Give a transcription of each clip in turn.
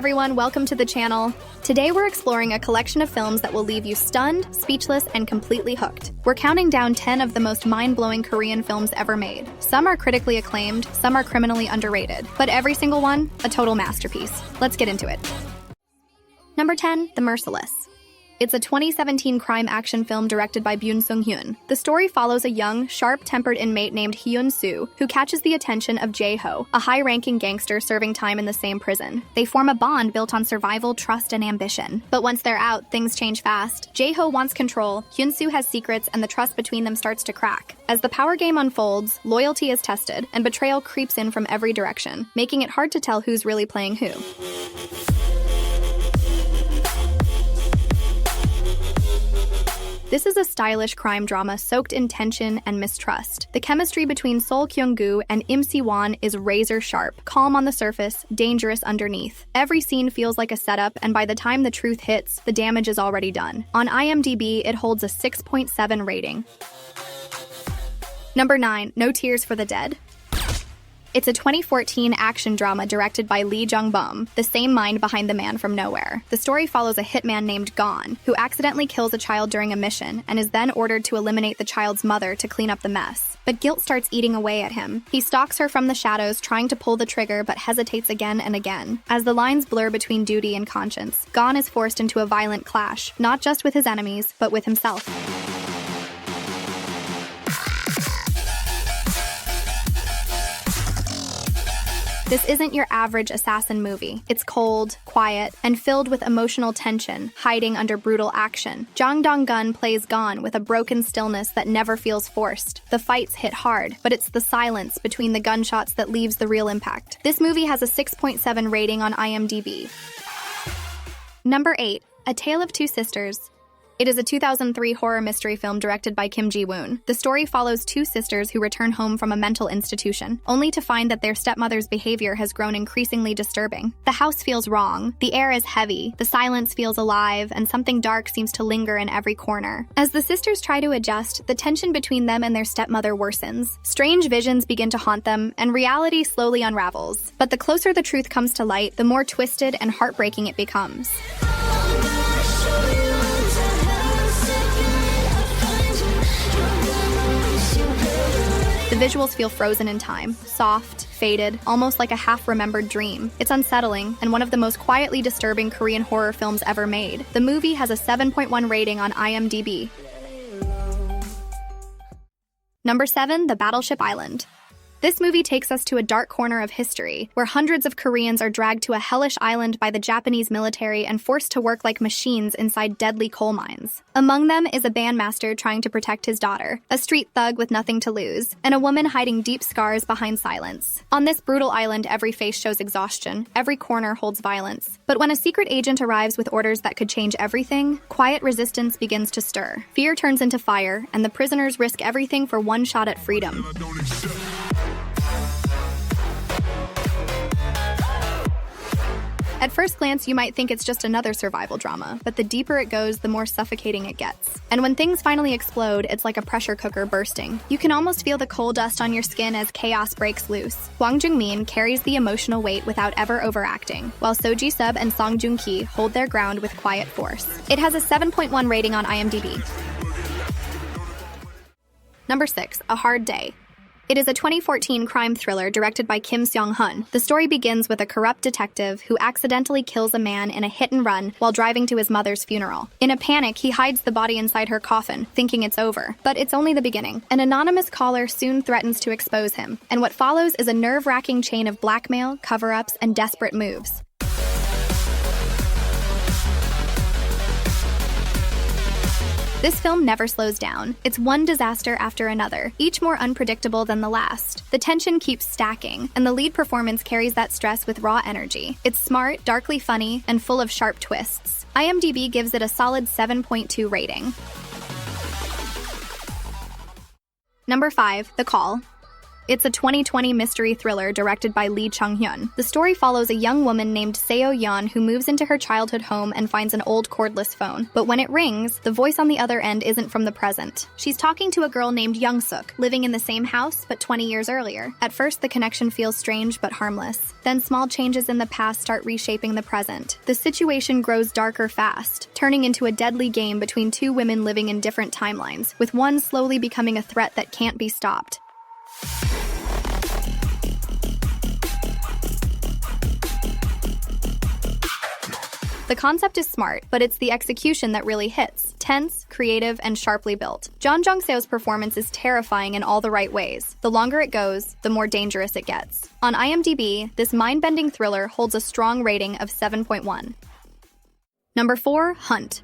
everyone, welcome to the channel. Today we're exploring a collection of films that will leave you stunned, speechless, and completely hooked. We're counting down 10 of the most mind-blowing Korean films ever made. Some are critically acclaimed, some are criminally underrated, but every single one, a total masterpiece. Let's get into it. Number 10, The Merciless. It's a 2017 crime action film directed by Byun Sung-Hyun. The story follows a young, sharp-tempered inmate named Hyun Soo, who catches the attention of Jae-ho, a high-ranking gangster serving time in the same prison. They form a bond built on survival, trust, and ambition. But once they're out, things change fast. Jae-ho wants control, Hyun Soo has secrets, and the trust between them starts to crack. As the power game unfolds, loyalty is tested, and betrayal creeps in from every direction, making it hard to tell who's really playing who. This is a stylish crime drama soaked in tension and mistrust. The chemistry between Kyung-Gu and Si-Wan is razor sharp, calm on the surface, dangerous underneath. Every scene feels like a setup, and by the time the truth hits, the damage is already done. On IMDb, it holds a 6.7 rating. Number 9, No Tears for the Dead. It's a 2014 action drama directed by Lee Jeong-Beom, the same mind behind The Man from Nowhere. The story follows a hitman named Gon, who accidentally kills a child during a mission and is then ordered to eliminate the child's mother to clean up the mess. But guilt starts eating away at him. He stalks her from the shadows, trying to pull the trigger, but hesitates again and again. As the lines blur between duty and conscience, Gon is forced into a violent clash, not just with his enemies, but with himself. This isn't your average assassin movie. It's cold, quiet, and filled with emotional tension, hiding under brutal action. Jang Dong-Gun plays Gon with a broken stillness that never feels forced. The fights hit hard, but it's the silence between the gunshots that leaves the real impact. This movie has a 6.7 rating on IMDb. Number 8, A Tale of Two Sisters. It is a 2003 horror mystery film directed by Jee-Woon. The story follows two sisters who return home from a mental institution, only to find that their stepmother's behavior has grown increasingly disturbing. The house feels wrong, the air is heavy, the silence feels alive, and something dark seems to linger in every corner. As the sisters try to adjust, the tension between them and their stepmother worsens. Strange visions begin to haunt them, and reality slowly unravels. But the closer the truth comes to light, the more twisted and heartbreaking it becomes. The visuals feel frozen in time, soft, faded, almost like a half-remembered dream. It's unsettling, and one of the most quietly disturbing Korean horror films ever made. The movie has a 7.1 rating on IMDb. Number 7, The Battleship Island. This movie takes us to a dark corner of history, where hundreds of Koreans are dragged to a hellish island by the Japanese military and forced to work like machines inside deadly coal mines. Among them is a bandmaster trying to protect his daughter, a street thug with nothing to lose, and a woman hiding deep scars behind silence. On this brutal island, every face shows exhaustion, every corner holds violence. But when a secret agent arrives with orders that could change everything, quiet resistance begins to stir. Fear turns into fire, and the prisoners risk everything for one shot at freedom. At first glance, you might think it's just another survival drama, but the deeper it goes, the more suffocating it gets. And when things finally explode, it's like a pressure cooker bursting. You can almost feel the coal dust on your skin as chaos breaks loose. Hwang Jung-Min carries the emotional weight without ever overacting, while Soo-Jung and Song Joong-Ki hold their ground with quiet force. It has a 7.1 rating on IMDb. Number 6, A Hard Day. It is a 2014 crime thriller directed by Kim Seong-Hun. The story begins with a corrupt detective who accidentally kills a man in a hit-and-run while driving to his mother's funeral. In a panic, he hides the body inside her coffin, thinking it's over. But it's only the beginning. An anonymous caller soon threatens to expose him, and what follows is a nerve-wracking chain of blackmail, cover-ups, and desperate moves. This film never slows down. It's one disaster after another, each more unpredictable than the last. The tension keeps stacking, and the lead performance carries that stress with raw energy. It's smart, darkly funny, and full of sharp twists. IMDb gives it a solid 7.2 rating. Number 5, The Call. It's a 2020 mystery thriller directed by Lee Chung-Hyun. The story follows a young woman named Seo-yeon who moves into her childhood home and finds an old cordless phone. But when it rings, the voice on the other end isn't from the present. She's talking to a girl named Young-suk, living in the same house but 20 years earlier. At first, the connection feels strange but harmless. Then small changes in the past start reshaping the present. The situation grows darker fast, turning into a deadly game between two women living in different timelines, with one slowly becoming a threat that can't be stopped. The concept is smart, but it's the execution that really hits. Tense, creative, and sharply built. Jeon Jung-seo's performance is terrifying in all the right ways. The longer it goes, the more dangerous it gets. On IMDb, this mind-bending thriller holds a strong rating of 7.1. Number 4, Hunt.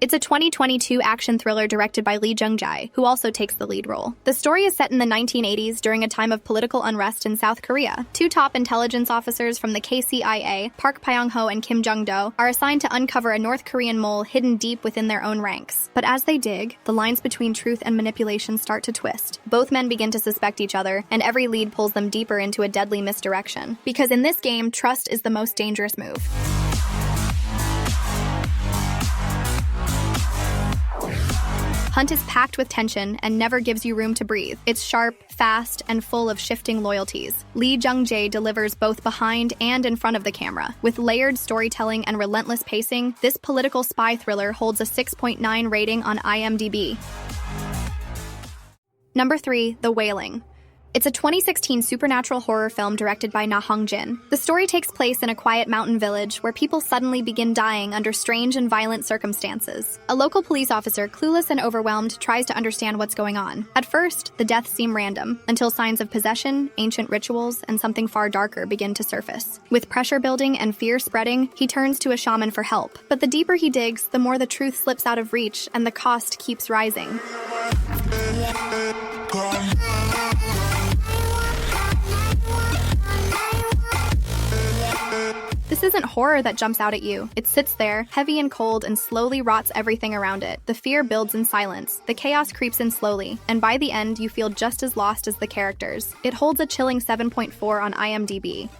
It's a 2022 action thriller directed by Lee Jung-jae, who also takes the lead role. The story is set in the 1980s during a time of political unrest in South Korea. Two top intelligence officers from the KCIA, Park Pyong-ho and Kim Jung-do, are assigned to uncover a North Korean mole hidden deep within their own ranks. But as they dig, the lines between truth and manipulation start to twist. Both men begin to suspect each other, and every lead pulls them deeper into a deadly misdirection. Because in this game, trust is the most dangerous move. Hunt is packed with tension and never gives you room to breathe. It's sharp, fast, and full of shifting loyalties. Lee Jung-jae delivers both behind and in front of the camera. With layered storytelling and relentless pacing, this political spy thriller holds a 6.9 rating on IMDb. Number 3, The Wailing. It's a 2016 supernatural horror film directed by Na Hong-jin. The story takes place in a quiet mountain village where people suddenly begin dying under strange and violent circumstances. A local police officer, clueless and overwhelmed, tries to understand what's going on. At first, the deaths seem random, until signs of possession, ancient rituals, and something far darker begin to surface. With pressure building and fear spreading, he turns to a shaman for help. But the deeper he digs, the more the truth slips out of reach and the cost keeps rising. This isn't horror that jumps out at you. It sits there, heavy and cold, and slowly rots everything around it. The fear builds in silence. The chaos creeps in slowly. And by the end, you feel just as lost as the characters. It holds a chilling 7.4 on IMDb.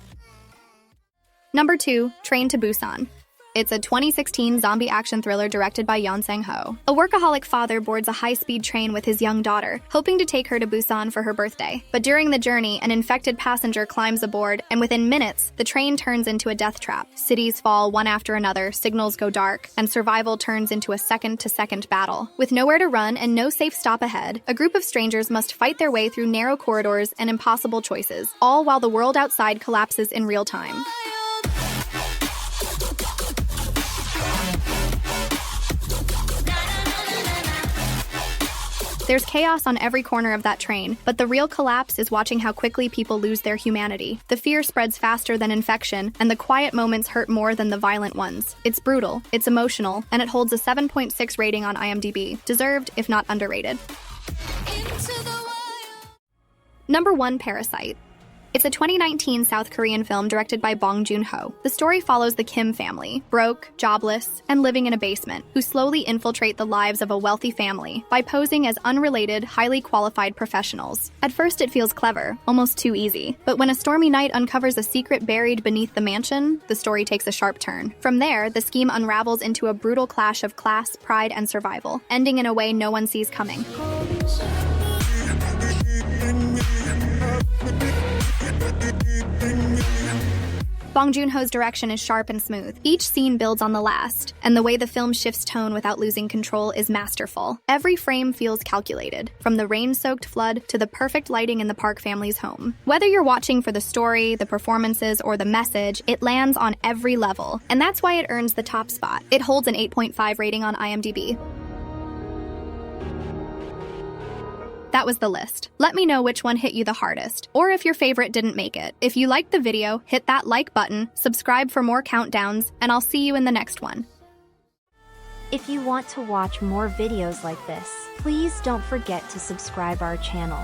Number 2, Train to Busan. It's a 2016 zombie action thriller directed by Byun Sung-Hyun. A workaholic father boards a high-speed train with his young daughter, hoping to take her to Busan for her birthday. But during the journey, an infected passenger climbs aboard, and within minutes, the train turns into a death trap. Cities fall one after another, signals go dark, and survival turns into a second-to-second battle. With nowhere to run and no safe stop ahead, a group of strangers must fight their way through narrow corridors and impossible choices, all while the world outside collapses in real time. There's chaos on every corner of that train, but the real collapse is watching how quickly people lose their humanity. The fear spreads faster than infection, and the quiet moments hurt more than the violent ones. It's brutal, it's emotional, and it holds a 7.6 rating on IMDb. Deserved, if not underrated. Number 1, Parasite. It's a 2019 South Korean film directed by Bong Joon-ho. The story follows the Kim family, broke, jobless, and living in a basement, who slowly infiltrate the lives of a wealthy family by posing as unrelated, highly qualified professionals. At first it feels clever, almost too easy. But when a stormy night uncovers a secret buried beneath the mansion, the story takes a sharp turn. From there, the scheme unravels into a brutal clash of class, pride, and survival, ending in a way no one sees coming. Bong Joon-ho's direction is sharp and smooth. Each scene builds on the last, and the way the film shifts tone without losing control is masterful. Every frame feels calculated, from the rain-soaked flood to the perfect lighting in the Park family's home. Whether you're watching for the story, the performances, or the message, it lands on every level, and that's why it earns the top spot. It holds an 8.5 rating on IMDb. That was the list. Let me know which one hit you the hardest, or if your favorite didn't make it. If you liked the video, hit that like button, subscribe for more countdowns, and I'll see you in the next one. If you want to watch more videos like this, please don't forget to subscribe our channel.